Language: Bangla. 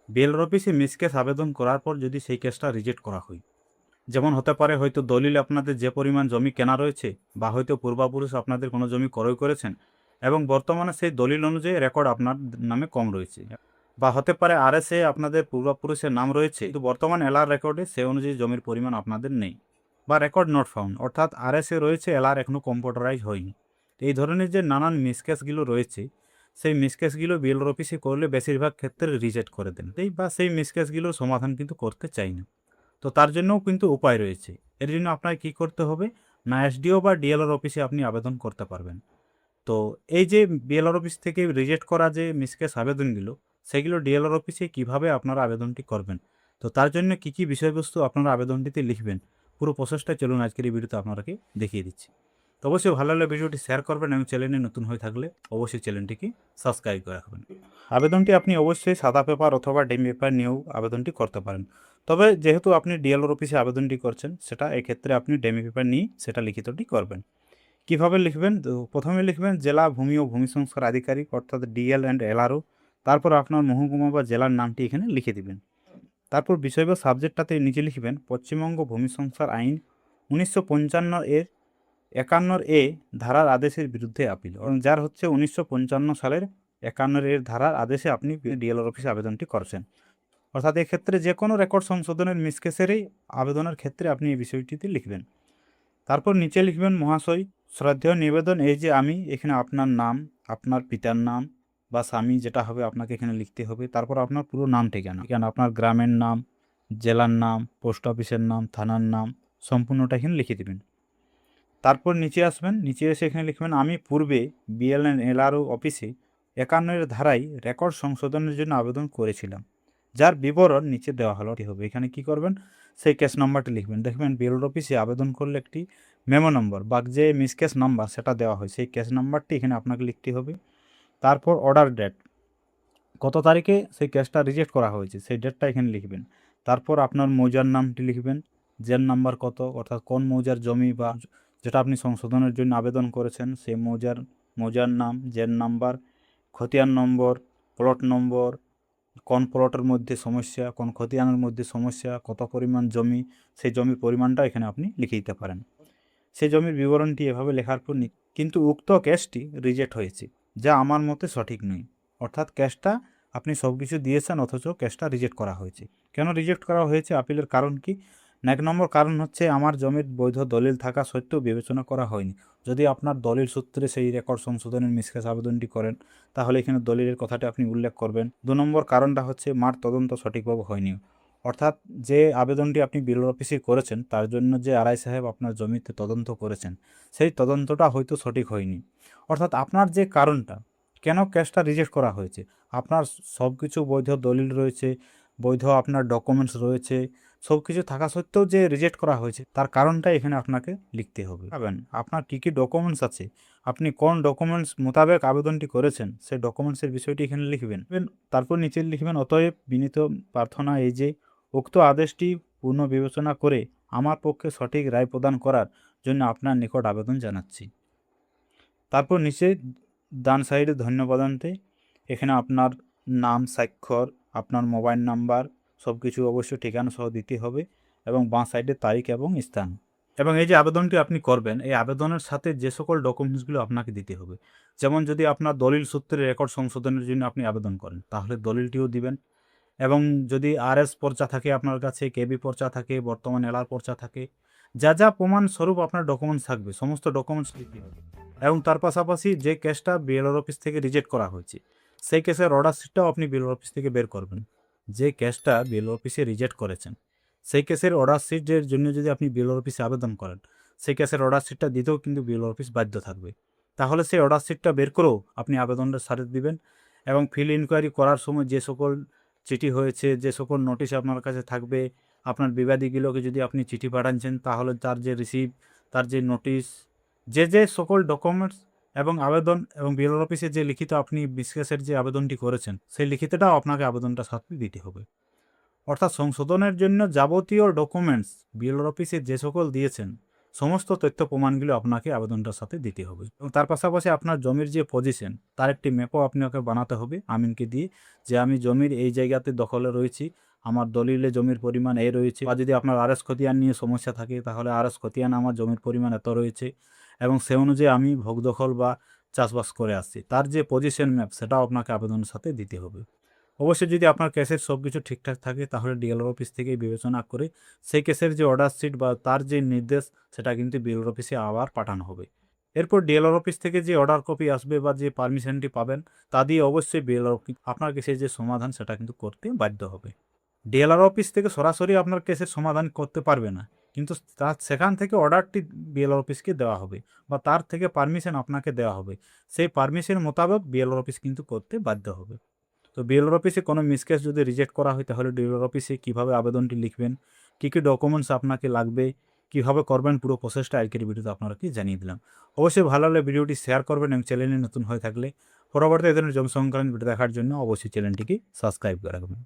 বিএলআর অফিসে মিসকেস আবেদন করার পর যদি সেই কেসটা রিজেক্ট করা হয়, যেমন হতে পারে হয়তো দলিল আপনাদের যে পরিমাণ জমি কেনা রয়েছে, বা হয়তো পূর্বপুরুষ আপনাদের কোনো জমি ক্রয় করেছেন এবং বর্তমানে সেই দলিল অনুযায়ী রেকর্ড আপনার নামে কম রয়েছে, বা হতে পারে আরএসএ আপনাদের পূর্বপুরুষের নাম রয়েছে কিন্তু বর্তমান এলআর রেকর্ডে সে অনুযায়ী জমির পরিমাণ আপনাদের নেই, বা রেকর্ড নট ফাউন্ড, অর্থাৎ আরএসএ রয়েছে, এলআর এখনও কম্পিউটারাইজ হয়নি। এই ধরনের যে নানান মিসকেসগুলো রয়েছে, সেই মিসকেসগুলো বিএলআর অফিসে করলে বেশিরভাগ ক্ষেত্রে রিজেক্ট করে দেন, বা সেই মিসকেসগুলোর সমাধান কিন্তু করতে চাই না। তো তার জন্যও কিন্তু উপায় রয়েছে। এর জন্য আপনার কী করতে হবে না, এসডিও বা ডিএলআর অফিসে আপনি আবেদন করতে পারবেন। তো এই যে বিএলআর অফিস থেকে রিজেক্ট করা যে মিসকেস আবেদনগুলো, সেগুলো ডিএলআর অফিসে কিভাবে আপনারা আবেদনটি করবেন, তো তার জন্য কী কী বিষয়বস্তু আপনারা আবেদনটিতে লিখবেন, পুরো প্রসেসটা চলুন আজকের এই ভিডিওতে আপনারাকে দেখিয়ে দিচ্ছি। তো অবশ্যই ভালো লাগলে ভিডিওটি শেয়ার করবেন এবং চ্যানেলে নতুন হয়ে থাকলে অবশ্যই চ্যানেলটিকে সাবস্ক্রাইব করে রাখবেন। আবেদনটি আপনি অবশ্যই সাদা পেপার অথবা ডেমি পেপার নিয়েও আবেদনটি করতে পারেন। তবে যেহেতু আপনি ডিএলআর অফিসে আবেদনটি করছেন, সেটা এক্ষেত্রে আপনি ডেমি পেপার নিয়ে সেটা লিখিতটি করবেন। কীভাবে লিখবেন, তো প্রথমে লিখবেন জেলা ভূমি ও ভূমি সংস্কার আধিকারিক, অর্থাৎ ডিএল অ্যান্ড এলআরও। তারপর আপনার মহকুমা বা জেলার নামটি এখানে লিখে দিবেন। তারপর বিষয় বা সাবজেক্টটাতে নিচে লিখবেন পশ্চিমবঙ্গ ভূমি সংস্কার আইন 1955 এর 51 এ ধারার আদেশের বিরুদ্ধে আপিল, এবং যার হচ্ছে 1955 সালের 51 এর ধারার আদেশে আপনি ডিএলআর অফিসে আবেদনটি করছেন। অর্থাৎ এক্ষেত্রে যে কোনো রেকর্ড সংশোধনের মিসকেসেরই আবেদনের ক্ষেত্রে আপনি এই বিষয়টিতে লিখবেন। তারপর নিচে লিখবেন মহাশয়, শ্রদ্ধেয় নিবেদন এই যে আমি এখানে আপনার নাম, আপনার পিতার নাম বা স্বামী যেটা হবে আপনাকে এখানে লিখতে হবে। তারপর আপনার পুরো নাম ঠিকানা, আপনার গ্রামের নাম, জেলার নাম, পোস্ট অফিসের নাম, থানার নাম, সম্পূর্ণটা এখানে লিখে দেবেন। তারপর নিচে আসবেন, নিচে এসে এখানে লিখবেন আমি পূর্বে বিএলএনএলআরও অফিসে 51 এর ধারায় রেকর্ড সংশোধনের জন্য আবেদন করেছিলাম, যার বিবরণ নিচে দেওয়া হলো হবে। এখানে কি করবেন, সেই কেস নাম্বারটি লিখবেন। দেখবেন বিএলআর অফিসে আবেদন করলে একটি মেমো নম্বর বা যে মিসকেস নাম্বার সেটা দেওয়া হয়, সেই কেস নাম্বারটি এখানে আপনাকে লিখতে হবে। তারপর অর্ডার ডেট, কত তারিখে সেই কেসটা রিজেক্ট করা হয়েছে সেই ডেটটা এখানে লিখবেন। তারপর আপনার মৌজার নামটি লিখবেন, জেন নাম্বার কত, অর্থাৎ কোন মৌজার জমি বা যেটা আপনি সংশোধনের জন্য আবেদন করেছেন সেই মৌজার নাম, জেন নাম্বার, খতিয়ান নম্বর, প্লট নম্বর, কোন প্লটের মধ্যে সমস্যা, কোন খতিয়ানের মধ্যে সমস্যা, কত পরিমাণ জমি, সেই জমির পরিমাণটা এখানে আপনি লিখে দিতে পারেন। সেই জমির বিবরণটি এভাবে লেখার পর কিন্তু উক্ত কেসটি রিজেক্ট হয়েছে, যা আমার মতে সঠিক নয়। অর্থাৎ কেসটা আপনি সব কিছু দিয়েছেন অথচ কেসটা রিজেক্ট করা হয়েছে। কেন রিজেক্ট করা হয়েছে, আপিলের কারণ কি না, 1 নম্বর কারণ হচ্ছে আমার জমির বৈধ দলিল থাকা সত্ত্বেও বিবেচনা করা হয়নি। যদি আপনার দলিল সূত্রে সেই রেকর্ড সংশোধনের মিসকেস আবেদনটি করেন, তাহলে এখানে দলিলের কথাটা আপনি উল্লেখ করবেন। 2 নম্বর কারণটা হচ্ছে মাঠ তদন্ত সঠিকভাবে হয়নি, অর্থাৎ যে আবেদনটি আপনি বিএলআর অফিসে করেছেন তার জন্য যে আরআই সাহেব আপনার জমিতে তদন্ত করেছেন, সেই তদন্তটা হয়তো সঠিক হয়নি। অর্থাৎ আপনার যে কারণটা কেন কেসটা রিজেক্ট করা হয়েছে, আপনার সব কিছু বৈধ দলিল রয়েছে, বৈধ আপনার ডকুমেন্টস রয়েছে, সব কিছু থাকা সত্ত্বেও যে রিজেক্ট করা হয়েছে তার কারণটা এখানে আপনাকে লিখতে হবে। আপনার কী কী ডকুমেন্টস আছে, আপনি কোন ডকুমেন্টস মোতাবেক আবেদনটি করেছেন সেই ডকুমেন্টসের বিষয়টি এখানে লিখবেন। তারপর নিচে লিখবেন অতএব বিনীত প্রার্থনা এই যে উক্ত আদেশটি পুনঃ বিবেচনা করে আমার পক্ষে সঠিক রায় প্রদান করার জন্য আপনার নিকট আবেদন জানাচ্ছি। তারপর নিচে ডান সাইডে ধন্যবাদান্তে এখানে আপনার নাম, স্বাক্ষর, আপনার মোবাইল নাম্বার সব কিছু অবশ্যই ঠিকানা সহ দিতে হবে, এবং বাঁ সাইডে তারিখ এবং স্থান। এবং এই যে আবেদনটি আপনি করবেন, এই আবেদনের সাথে যে সকল ডকুমেন্টসগুলো আপনাকে দিতে হবে, যেমন যদি আপনার দলিল সূত্রে রেকর্ড সংশোধনের জন্য আপনি আবেদন করেন তাহলে দলিলটিও দিবেন, এবং যদি আরএস পর্চা থাকে আপনার কাছে, কেবি পর্চা থাকে, বর্তমান এলআর পর্চা থাকে, যা যা প্রমাণস্বরূপ আপনার ডকুমেন্টস থাকবে সমস্ত ডকুমেন্টস দিতে হবে। এবং তার পাশাপাশি যে কেসটা বিএলআর অফিস থেকে রিজেক্ট করা হয়েছে সেই কেসের অর্ডার শিটটাও আপনি বিএলআর অফিস থেকে বের করবেন। যে কেসটা বিএলআর অফিসে রিজেক্ট করেছেন সেই কেসের অর্ডার শিটের জন্য যদি আপনি বিএলআর অফিসে আবেদন করেন, সেই কেসের অর্ডার শিটটা দিতেও কিন্তু বিএলআর অফিস বাধ্য থাকবে। তাহলে সেই অর্ডার শিটটা বের করেও আপনি আবেদনটা সারিয়ে দিবেন, এবং ফিল্ড ইনকোয়ারি করার সময় যে সকল চিঠি হয়েছে, যে সকল নোটিশ আপনার কাছে থাকবে, আপনার বিবাদীগুলোকে যদি আপনি চিঠি পাঠাচ্ছেন তাহলে তার যে রিসিভ, তার যে নোটিশ, যে সকল ডকুমেন্টস এবং আবেদন এবং বিএলআর অফিসে যে লিখিত আপনি বিসকেসের যে আবেদনটি করেছেন সেই লিখিতটাও আপনাকে আবেদনটা সাথে দিতে হবে। অর্থাৎ সংশোধনের জন্য যাবতীয় ডকুমেন্টস বিএলআর অফিসে যে সকল দিয়েছেন সমস্ত তথ্য প্রমাণগুলো আপনাকে আবেদনটার সাথে দিতে হবে। এবং তার পাশাপাশি আপনার জমির যে পজিশন তার একটি ম্যাপও আপনাকে বানাতে হবে আমিনকে দিয়ে, যে আমি জমির এই জায়গাতে দখলে রয়েছি, আমার দলিলে জমির পরিমাণ এই রয়েছে। বা যদি আপনার আরএস খতিয়ান নিয়ে সমস্যা থাকে তাহলে আরএস খতিয়ান আমার জমির পরিমাণ এত রয়েছে এবং সে অনুযায়ী আমি ভোগ দখল বা চাষবাস করে আসছি, তার যে পজিশন ম্যাপ সেটাও আপনাকে আবেদনের সাথে দিতে হবে। অবশ্যই যদি আপনার কেসের সব কিছু ঠিকঠাক থাকে তাহলে ডিএলআর অফিস থেকে বিবেচনা করে সেই কেসের যে অর্ডার শিট বা তার যে নির্দেশ সেটা কিন্তু বিএলআর অফিসে আবার পাঠানো হবে। এরপর ডিএলআর অফিস থেকে যে অর্ডার কপি আসবে বা যে পারমিশনটি পাবেন তা দিয়ে অবশ্যই বিএলআর আপনার কেসের যে সমাধান সেটা কিন্তু করতে বাধ্য হবে। ডিএলআর অফিস থেকে সরাসরি আপনার কেসের সমাধান করতে পারবে না, কিন্তু তার সেখান থেকে অর্ডারটি বিএলআর অফিসকে দেওয়া হবে বা তার থেকে পারমিশন আপনাকে দেওয়া হবে। সেই পারমিশন মোতাবেক বিএলআর অফিস কিন্তু করতে বাধ্য হবে। তো বিএলআর অফিসে কোনো মিসকেস যদি রিজেক্ট করা হয় তাহলে ডিএলআর অফিসে কীভাবে আবেদনটি লিখবেন, কী কী ডকুমেন্টস আপনাকে লাগবে, কীভাবে করবেন, পুরো প্রসেসটা আজকের ভিডিওতে আপনাকে জানিয়ে দিলাম। অবশ্যই ভালো লাগলে ভিডিওটি শেয়ার করবেন এবং চ্যানেলে নতুন হয়ে থাকলে পরবর্তী এই ধরনের জমি সংক্রান্ত ভিডিও দেখার জন্য অবশ্যই চ্যানেলটিকে সাবস্ক্রাইব করে রাখবেন।